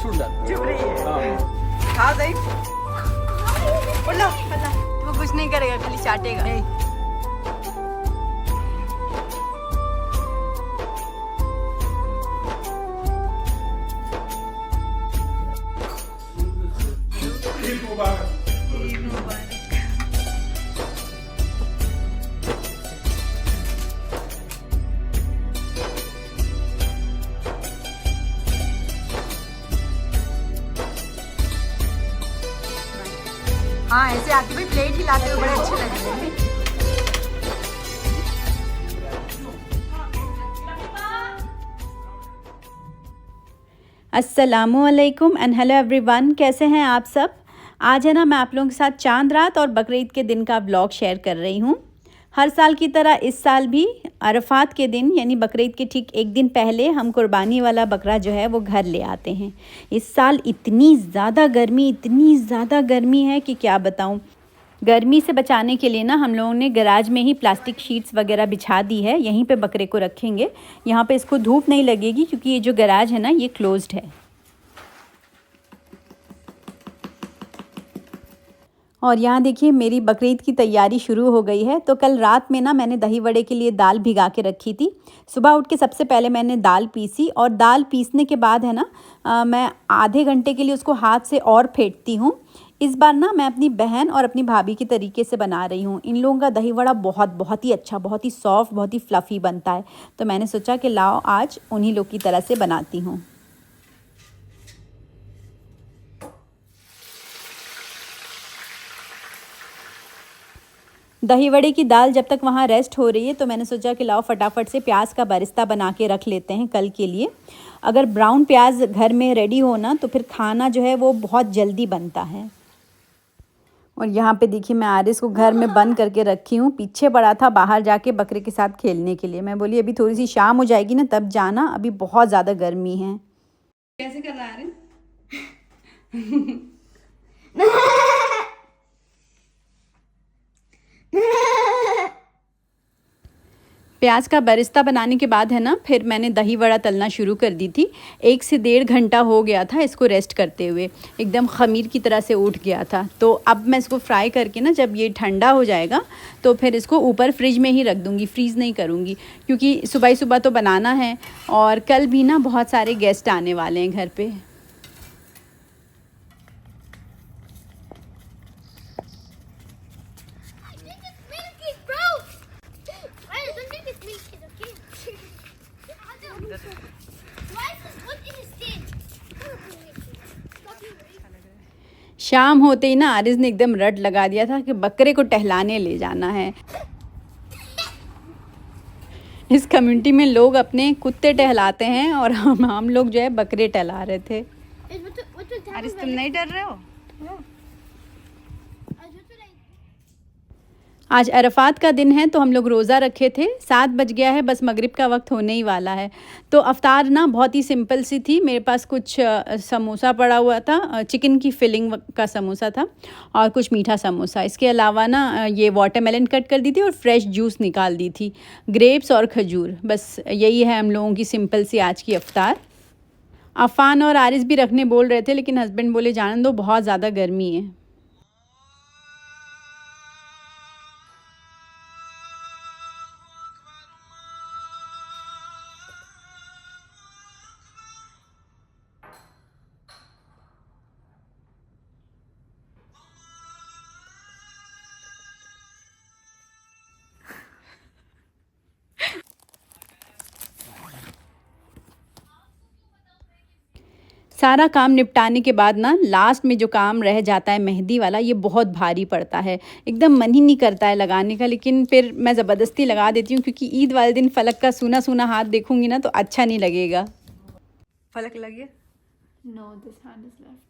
चुप रही है। खा दही। बोलो वो कुछ नहीं करेगा, खाली चाटेगा। हाँ ऐसे आके भी प्लेट हिलाते हुए बड़े अच्छे लगेंगे। अस्सलामुअलैकुम एंड हेलो एवरीवन, कैसे हैं आप सब। आज है ना मैं आप लोगों के साथ चांद रात और बकरीद के दिन का व्लॉग शेयर कर रही हूँ। हर साल की तरह इस साल भी अरफात के दिन यानी बकरीद के ठीक एक दिन पहले हम कुर्बानी वाला बकरा जो है वो घर ले आते हैं। इस साल इतनी ज़्यादा गर्मी है कि क्या बताऊँ। गर्मी से बचाने के लिए ना हम लोगों ने गैराज में ही प्लास्टिक शीट्स वगैरह बिछा दी है। यहीं पे बकरे को रखेंगे, यहाँ पे इसको धूप नहीं लगेगी क्योंकि ये जो गैराज है ना ये क्लोज्ड है। और यहाँ देखिए मेरी बकरीद की तैयारी शुरू हो गई है। तो कल रात में ना मैंने दही वड़े के लिए दाल भिगा के रखी थी। सुबह उठ के सबसे पहले मैंने दाल पीसी और दाल पीसने के बाद है ना मैं आधे घंटे के लिए उसको हाथ से और फेंटती हूँ। इस बार ना मैं अपनी बहन और अपनी भाभी के तरीके से बना रही हूँ। इन लोगों का दही वड़ा बहुत ही अच्छा, बहुत ही सॉफ्ट, बहुत ही फ्लफ़ी बनता है। तो मैंने सोचा कि लाओ आज उन्हीं लोग की तरह से बनाती हूँ। दही वड़े की दाल जब तक वहाँ रेस्ट हो रही है तो मैंने सोचा कि लाओ फटाफट से प्याज का बरिस्ता बना के रख लेते हैं कल के लिए। अगर ब्राउन प्याज घर में रेडी हो ना तो फिर खाना जो है वो बहुत जल्दी बनता है। और यहाँ पे देखिए मैं आरिस को घर में बंद करके रखी हूँ। पीछे पड़ा था बाहर जाके बकरे के साथ खेलने के लिए। मैं बोली अभी थोड़ी सी शाम हो जाएगी ना तब जाना, अभी बहुत ज़्यादा गर्मी है। कैसे कर रहा है प्याज का बरिस्ता बनाने के बाद है ना फिर मैंने दही वड़ा तलना शुरू कर दी थी। 1 से 1.5 घंटा हो गया था इसको रेस्ट करते हुए, एकदम ख़मीर की तरह से उठ गया था। तो अब मैं इसको फ्राई करके ना जब ये ठंडा हो जाएगा तो फिर इसको ऊपर फ्रिज में ही रख दूँगी, फ्रीज़ नहीं करूँगी क्योंकि सुबह सुबह तो बनाना है और कल भी ना बहुत सारे गेस्ट आने वाले हैं घर पे। शाम होते ही ना आरिस ने एकदम रट लगा दिया था कि बकरे को टहलाने ले जाना है। इस कम्युनिटी में लोग अपने कुत्ते टहलाते हैं और हम लोग जो है बकरे टहला रहे थे। आरिस तुम नहीं डर रहे हो? आज अरफात का दिन है तो हम लोग रोज़ा रखे थे। 7 बज गया है, बस मगरिब का वक्त होने ही वाला है। तो अफ्तार ना बहुत ही सिंपल सी थी। मेरे पास कुछ समोसा पड़ा हुआ था, चिकन की फिलिंग का समोसा था और कुछ मीठा समोसा। इसके अलावा ना ये वाटरमेलन कट कर दी थी और फ्रेश जूस निकाल दी थी, ग्रेप्स और खजूर। बस यही है हम लोगों की सिंपल सी आज की अफ्तार। अफ़ान और आरिस भी रखने बोल रहे थे लेकिन हस्बैंड बोले जाने दो, बहुत ज़्यादा गर्मी है। सारा काम निपटाने के बाद ना लास्ट में जो काम रह जाता है मेहंदी वाला, ये बहुत भारी पड़ता है। एकदम मन ही नहीं करता है लगाने का, लेकिन फिर मैं ज़बरदस्ती लगा देती हूँ क्योंकि ईद वाले दिन फलक का सूना सूना हाथ देखूंगी ना तो अच्छा नहीं लगेगा। फलक लगे? No, this hand is left.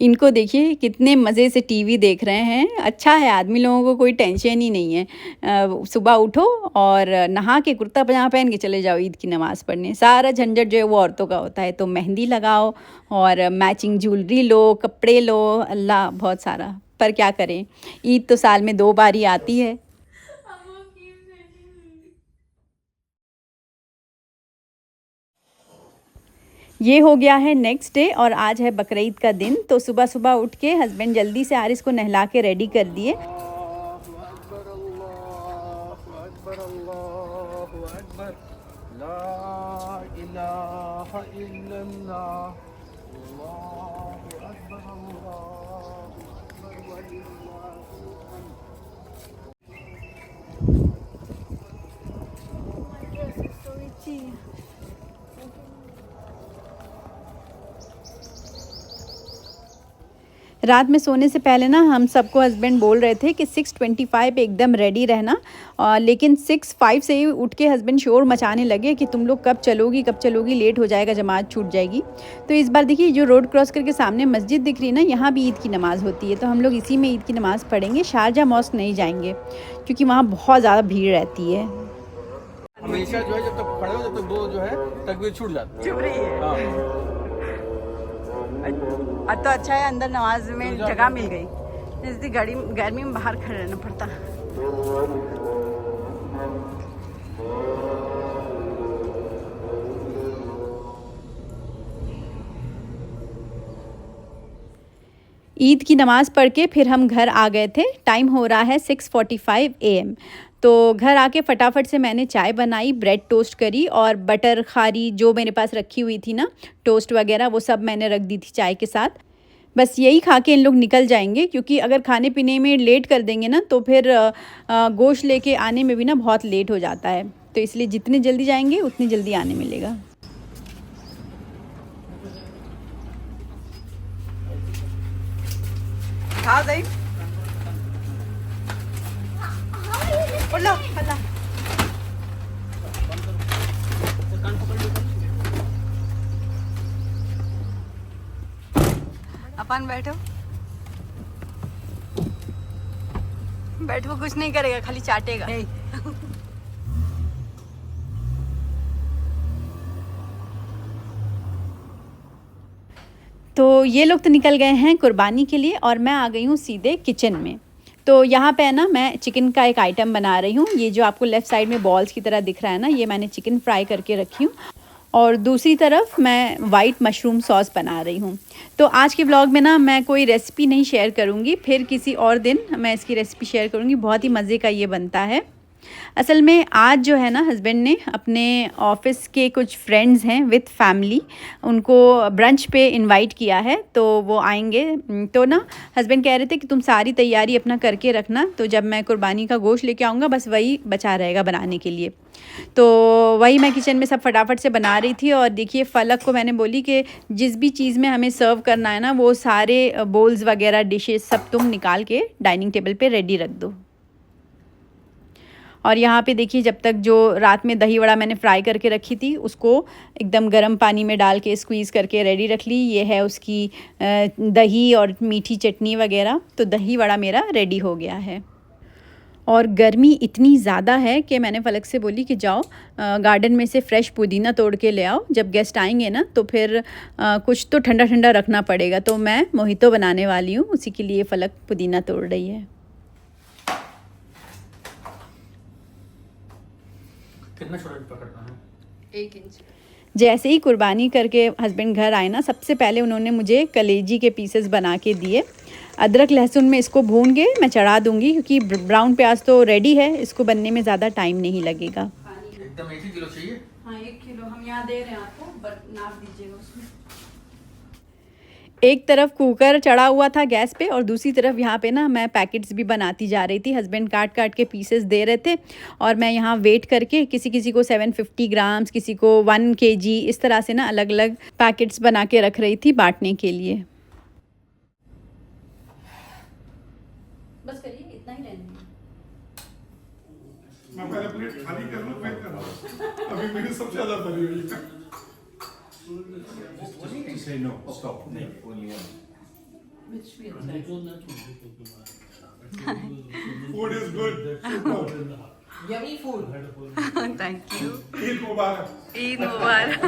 इनको देखिए कितने मज़े से टीवी देख रहे हैं। अच्छा है, आदमी लोगों को कोई टेंशन ही नहीं है। सुबह उठो और नहा के कुर्ता पजामा पहन के चले जाओ ईद की नमाज़ पढ़ने। सारा झंझट जो है वो औरतों का होता है। तो मेहंदी लगाओ और मैचिंग ज्वेलरी लो, कपड़े लो, अल्लाह बहुत सारा। पर क्या करें, ईद तो साल में 2 बार ही आती है। ये हो गया है नेक्स्ट डे और आज है बकरीद का दिन। तो सुबह सुबह उठ के हस्बैंड जल्दी से आरिस को नहला के रेडी कर दिए। रात में सोने से पहले ना हम सबको हस्बैंड बोल रहे थे कि 6:25 एकदम रेडी रहना, लेकिन 6:05 से ही उठ के हस्बैंड शोर मचाने लगे कि तुम लोग कब चलोगी, लेट हो जाएगा, जमात छूट जाएगी। तो इस बार देखिए जो रोड क्रॉस करके सामने मस्जिद दिख रही है ना, यहाँ भी ईद की नमाज़ होती है, तो हम लोग इसी में ईद की नमाज़ पढ़ेंगे। शारजा मॉस्क नहीं जाएंगे क्योंकि वहाँ बहुत ज़्यादा भीड़ रहती है। हमेशा जो है जब तक खड़े हो जब तक वो जो है तकबीर छूट जाती है। चुप रही है। हाँ। अब तो अच्छा है अंदर नमाज में जगह मिल गई, इसलिए गर्मी में बाहर खड़े रहना पड़ता। ईद की नमाज़ पढ़ के फिर हम घर आ गए थे। टाइम हो रहा है 6:45 AM। तो घर आके फटाफट से मैंने चाय बनाई, ब्रेड टोस्ट करी और बटर खारी जो मेरे पास रखी हुई थी ना, टोस्ट वगैरह, वो सब मैंने रख दी थी चाय के साथ। बस यही खा के इन लोग निकल जाएंगे क्योंकि अगर खाने पीने में लेट कर देंगे ना तो फिर गोश्त लेके आने में भी ना बहुत लेट हो जाता है। तो इसलिए जितनी जल्दी जाएंगे उतनी जल्दी आने मिलेगा। हाँ दही बोलो फला अपन बैठो कुछ नहीं करेगा, खाली चाटेगा। तो ये लोग तो निकल गए हैं कुर्बानी के लिए और मैं आ गई हूँ सीधे किचन में। तो यहाँ पे है ना मैं चिकन का एक आइटम बना रही हूँ। ये जो आपको लेफ़्ट साइड में बॉल्स की तरह दिख रहा है ना, ये मैंने चिकन फ्राई करके रखी हूँ और दूसरी तरफ मैं वाइट मशरूम सॉस बना रही हूँ। तो आज के व्लॉग में ना मैं कोई रेसिपी नहीं शेयर करूँगी, फिर किसी और दिन मैं इसकी रेसिपी शेयर करूँगी। बहुत ही मज़े का ये बनता है। असल में आज जो है ना हस्बैंड ने अपने ऑफिस के कुछ फ्रेंड्स हैं विद फैमिली, उनको ब्रंच पे इनवाइट किया है, तो वो आएंगे। तो ना हस्बैंड कह रहे थे कि तुम सारी तैयारी अपना करके रखना, तो जब मैं कुर्बानी का गोश्त लेके आऊँगा बस वही बचा रहेगा बनाने के लिए। तो वही मैं किचन में सब फटाफट से बना रही थी। और देखिए फलक को मैंने बोली कि जिस भी चीज़ में हमें सर्व करना है ना, वो सारे बोल्स वगैरह डिशेस सब तुम निकाल के डाइनिंग टेबल पे रेडी रख दो। और यहाँ पे देखिए जब तक जो रात में दही वड़ा मैंने फ्राई करके रखी थी उसको एकदम गर्म पानी में डाल के स्क्वीज़ करके रेडी रख ली। ये है उसकी दही और मीठी चटनी वगैरह। तो दही वड़ा मेरा रेडी हो गया है। और गर्मी इतनी ज़्यादा है कि मैंने फलक से बोली कि जाओ गार्डन में से फ्रेश पुदीना तोड़ के ले आओ, जब गेस्ट आएंगे ना तो फिर कुछ तो ठंडा ठंडा रखना पड़ेगा। तो मैं मोहितो बनाने वाली हूँ, उसी के लिए फलक पुदीना तोड़ रही है। कितना छोटा पकड़ना है? 1 इंच। जैसे ही कुर्बानी करके हस्बैंड घर आए ना, सबसे पहले उन्होंने मुझे कलेजी के पीसेस बना के दिए। अदरक लहसुन में इसको भून के मैं चढ़ा दूंगी क्योंकि ब्राउन प्याज तो रेडी है, इसको बनने में ज़्यादा टाइम नहीं लगेगा। एकदम 1 किलो चाहिए? हाँ 1 किलो हम यहाँ दे रहे हैं आपको, नाप दीजिएगा उसमें। एक तरफ कुकर चढ़ा हुआ था गैस पे और दूसरी तरफ यहाँ पे ना मैं पैकेट्स भी बनाती जा रही थी। हस्बैंड काट काट के पीसेस दे रहे थे और मैं यहाँ वेट करके किसी किसी को 750 ग्राम्स, किसी को 1 kg, इस तरह से ना अलग अलग पैकेट्स बना के रख रही थी बांटने के लिए। बस करिए, इतना ही रहने दीजिए। मैं पहले प्लेट खाली कर लूं, पैक कर अभी मेरी सबसे ज्यादा भरी हुई है। Say no, stop. Only food is good. Yummy food. Thank you. Eid Mubarak. Eid Mubarak.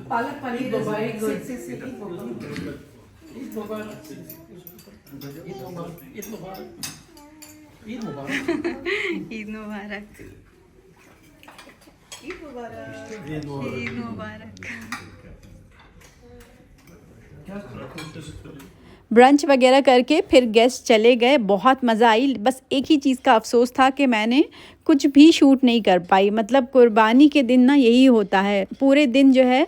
Palak paneer is very good. Eid Mubarak. Eid Mubarak. Eid Mubarak. Eid Mubarak. Eid Mubarak. Eid मुबारक। Brunch वगैरह करके फिर guest चले गए। बहुत मज़ा आई। बस एक ही चीज़ का अफसोस था कि मैंने कुछ भी शूट नहीं कर पाई। मतलब कुर्बानी के दिन ना यही होता है, पूरे दिन जो है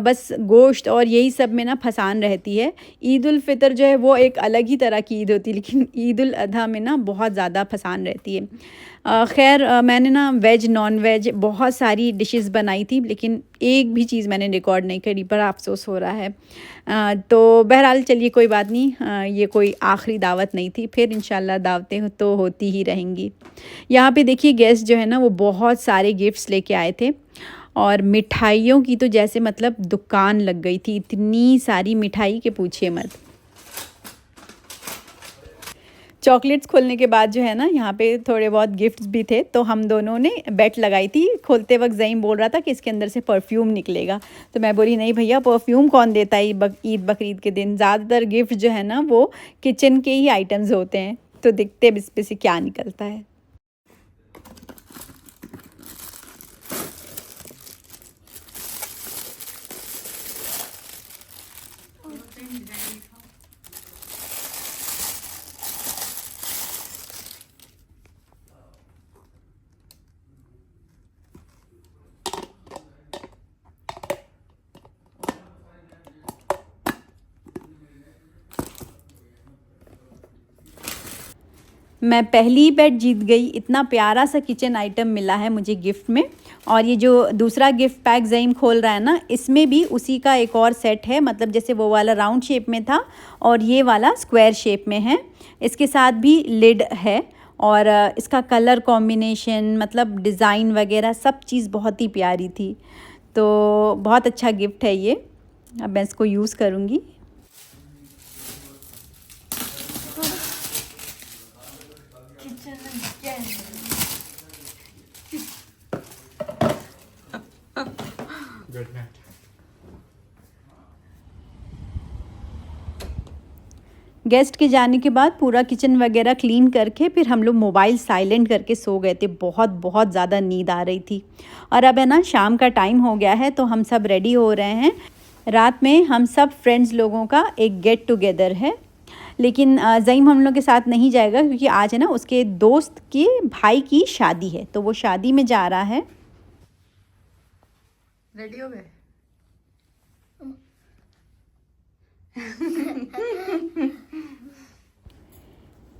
बस गोश्त और यही सब में ना फसान रहती है। ईद उल फ़ितर जो है वो एक अलग ही तरह की ईद होती है, लेकिन ईद उल अधा में ना बहुत ज़्यादा फसान रहती है। खैर मैंने ना वेज नॉन वेज बहुत सारी डिशेस बनाई थी, लेकिन एक भी चीज़ मैंने रिकॉर्ड नहीं करी, बड़ा अफसोस हो रहा है। तो बहरहाल चलिए कोई बात नहीं, ये कोई आखिरी दावत नहीं थी, फिर इंशाल्लाह दावतें तो होती ही रहेंगी। यहाँ पे देखिए गेस्ट जो है ना वो बहुत सारे गिफ्ट्स लेके आए थे और मिठाइयों की तो जैसे मतलब दुकान लग गई थी, इतनी सारी मिठाई के पूछिए मत। चॉकलेट्स खोलने के बाद जो है ना यहाँ पे थोड़े बहुत गिफ्ट्स भी थे, तो हम दोनों ने बेट लगाई थी। खोलते वक्त ज़ईम बोल रहा था कि इसके अंदर से परफ्यूम निकलेगा, तो मैं बोली नहीं भैया, परफ्यूम कौन देता है ईद बकरीद के दिन। ज़्यादातर गिफ्ट जो है ना वो किचन के ही आइटम्स होते हैं, तो देखते इस पे से क्या निकलता है। मैं पहली बेट जीत गई। इतना प्यारा सा किचन आइटम मिला है मुझे गिफ्ट में। और ये जो दूसरा गिफ्ट पैक ज़ईम खोल रहा है ना, इसमें भी उसी का एक और सेट है। मतलब जैसे वो वाला राउंड शेप में था और ये वाला स्क्वायर शेप में है। इसके साथ भी लिड है और इसका कलर कॉम्बिनेशन, मतलब डिज़ाइन वगैरह सब चीज़ बहुत ही प्यारी थी। तो बहुत अच्छा गिफ्ट है ये। अब मैं इसको यूज़ करूँगी। गेस्ट के जाने के बाद पूरा किचन वगैरह क्लीन करके फिर हम लोग मोबाइल साइलेंट करके सो गए थे। बहुत बहुत ज़्यादा नींद आ रही थी। और अब है ना शाम का टाइम हो गया है, तो हम सब रेडी हो रहे हैं। रात में हम सब फ्रेंड्स लोगों का एक गेट टुगेदर है, लेकिन ज़ईम हम लोग के साथ नहीं जाएगा क्योंकि आज है ना उसके दोस्त के भाई की शादी है, तो वो शादी में जा रहा है। रेडी हो गए?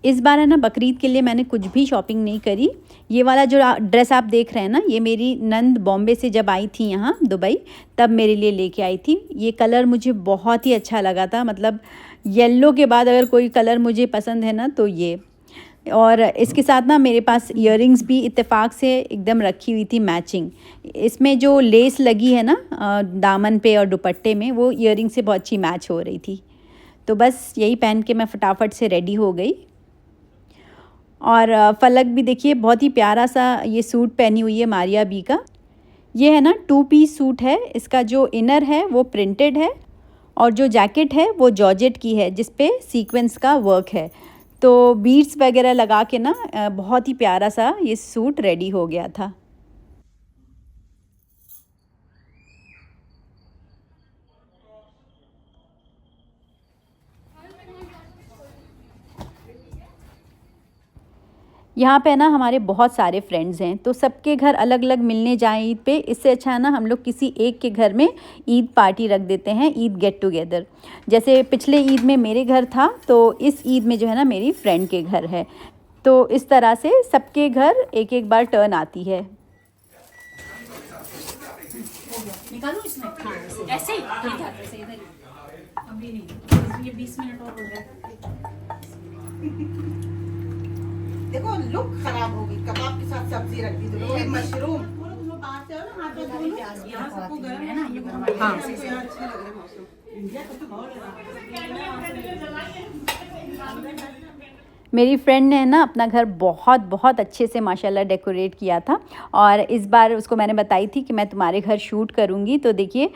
इस बार है ना बकरीद के लिए मैंने कुछ भी शॉपिंग नहीं करी। ये वाला जो ड्रेस आप देख रहे हैं ना, ये मेरी नंद बॉम्बे से जब आई थी यहाँ दुबई, तब मेरे लिए लेके आई थी। ये कलर मुझे बहुत ही अच्छा लगा था। मतलब येलो के बाद अगर कोई कलर मुझे पसंद है ना तो ये। और इसके साथ ना मेरे पास इयररिंग्स भी इत्तेफाक से एकदम रखी हुई थी मैचिंग। इसमें जो लेस लगी है ना दामन पे और दुपट्टे में, वो इयररिंग से बहुत अच्छी मैच हो रही थी। तो बस यही पहन के मैं फटाफट से रेडी हो गई। और फलक भी देखिए बहुत ही प्यारा सा ये सूट पहनी हुई है मारिया बी का। ये है ना 2 पीस सूट है। इसका जो इनर है वो प्रिंटेड है और जो जैकेट है वो जॉर्जेट की है जिस पे सीक्वेंस का वर्क है। तो बीड्स वगैरह लगा के ना बहुत ही प्यारा सा ये सूट रेडी हो गया था। यहाँ पे ना हमारे बहुत सारे फ्रेंड्स हैं, तो सबके घर अलग अलग मिलने जाएं ईद पे। इससे अच्छा है ना हम लोग किसी एक के घर में ईद पार्टी रख देते हैं, ईद गेट टुगेदर। जैसे पिछले ईद में मेरे घर था, तो इस ईद में जो है ना मेरी फ्रेंड के घर है। तो इस तरह से सबके घर एक एक बार टर्न आती है। निकालूं इसमें? हाँ, ऐसे ही इधर अभी नहीं, ये 20 मिनट और हो गया। देखो लुक खराब होगी। कबाब के साथ सब्जी रख दी, तो मशरूम। मेरी फ्रेंड ने ना अपना घर बहुत बहुत अच्छे से माशाल्लाह डेकोरेट किया था और इस बार उसको मैंने बताई थी कि मैं तुम्हारे घर शूट करूँगी। तो देखिए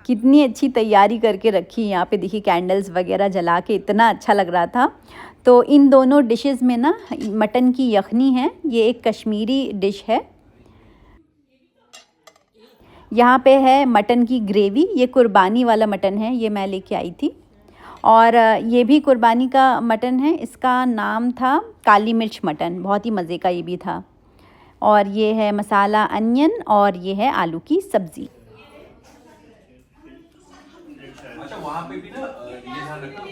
कितनी अच्छी तैयारी करके रखी। यहाँ पे देखिए कैंडल्स वगैरह जला के इतना अच्छा लग रहा था। तो इन दोनों डिशेस में ना मटन की यखनी है, ये एक कश्मीरी डिश है। यहाँ पे है मटन की ग्रेवी, ये कुर्बानी वाला मटन है, ये मैं लेके आई थी। और ये भी कुर्बानी का मटन है, इसका नाम था काली मिर्च मटन, बहुत ही मज़े का ये भी था। और ये है मसाला अनियन और ये है आलू की सब्ज़ी। अच्छा वहाँ पे भी ना ये ध्यान रखना,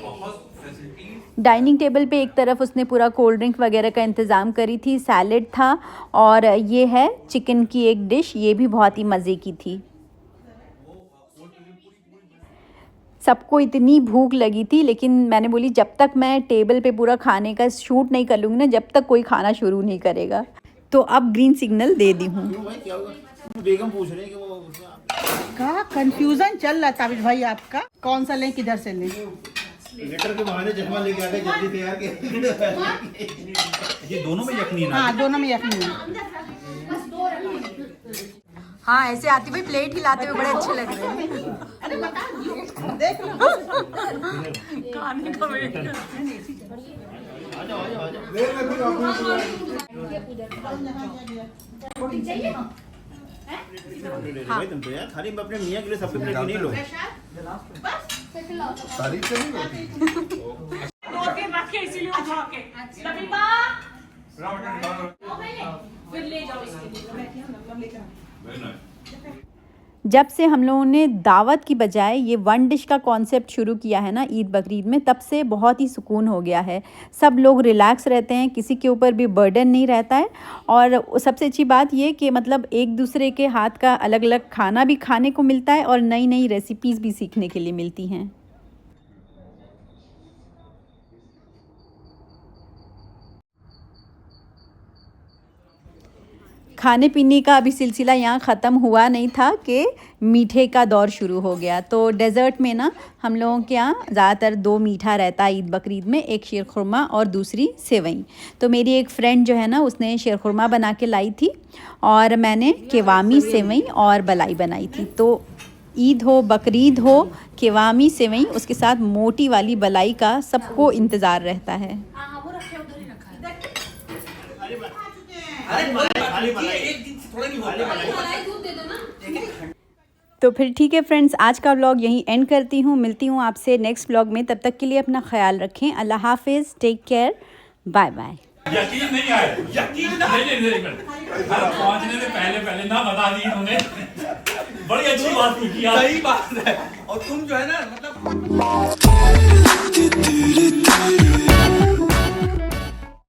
बहुत फैसिलिटीज। डाइनिंग टेबल पे एक तरफ उसने पूरा कोल्ड ड्रिंक वगैरह का इंतज़ाम करी थी, सैलेड था और ये है चिकन की एक डिश, ये भी बहुत ही मज़े की थी। सबको इतनी भूख लगी थी, लेकिन मैंने बोली जब तक मैं टेबल पे पूरा खाने का शूट नहीं कर लूँगी ना, जब तक कोई खाना शुरू नहीं करेगा। तो अब ग्रीन सिग्नल दे दी हूँ। बेगम पूछ रहे हैं कि वो का कंफ्यूजन चल रहा था भाई आपका, कौन सा लें किधर से लें? लेटर के बहाने चश्मा लेके आ गए, जल्दी तैयार के। ये दोनों में यकीन है। हाँ दोनों में यकीन है। हाँ ऐसे आती भाई प्लेट हिलाते हुए बड़े अच्छे लग रहे हैं। देख लो खाने का वेट कर। तुम तो यार खाली अपने मियाँ के लिए सबके प्लेट नहीं लो। तारीफ से नहीं होती। इसीलिए उठा के लबीबा फिर ले जाओ इसके लिए। जब से हम लोगों ने दावत की बजाय ये वन डिश का कॉन्सेप्ट शुरू किया है ना ईद बकरीद में, तब से बहुत ही सुकून हो गया है। सब लोग रिलैक्स रहते हैं, किसी के ऊपर भी बर्डन नहीं रहता है। और सबसे अच्छी बात ये कि मतलब एक दूसरे के हाथ का अलग अलग खाना भी खाने को मिलता है और नई नई रेसिपीज़ भी सीखने के लिए मिलती हैं। खाने पीने का अभी सिलसिला यहाँ ख़त्म हुआ नहीं था कि मीठे का दौर शुरू हो गया। तो डेज़र्ट में ना हम लोगों के यहाँ ज़्यादातर 2 मीठा रहता है ईद बकरीद में, एक शीर खुरमा और दूसरी सेवई। तो मेरी एक फ्रेंड जो है ना उसने शीर खुरमा बना के लाई थी और मैंने केवामी सेवई और बलाई बनाई थी। तो ईद हो बकरीद हो, केवामी सेवई उसके साथ मोटी वाली बलाई का सबको इंतज़ार रहता है। तो फिर ठीक है फ्रेंड्स, आज का व्लॉग यहीं एंड करती हूँ। मिलती हूँ आपसे नेक्स्ट व्लॉग में, तब तक के लिए अपना ख्याल रखें। अल्लाह हाफिज़, टेक केयर, बाय बाय। यकीन नहीं आया, यकीन नहीं पहुंचने से पहले ना बता दी इन्होंने। बड़ी अच्छी बात की, सही बात है। और तुम जो है ना मतलब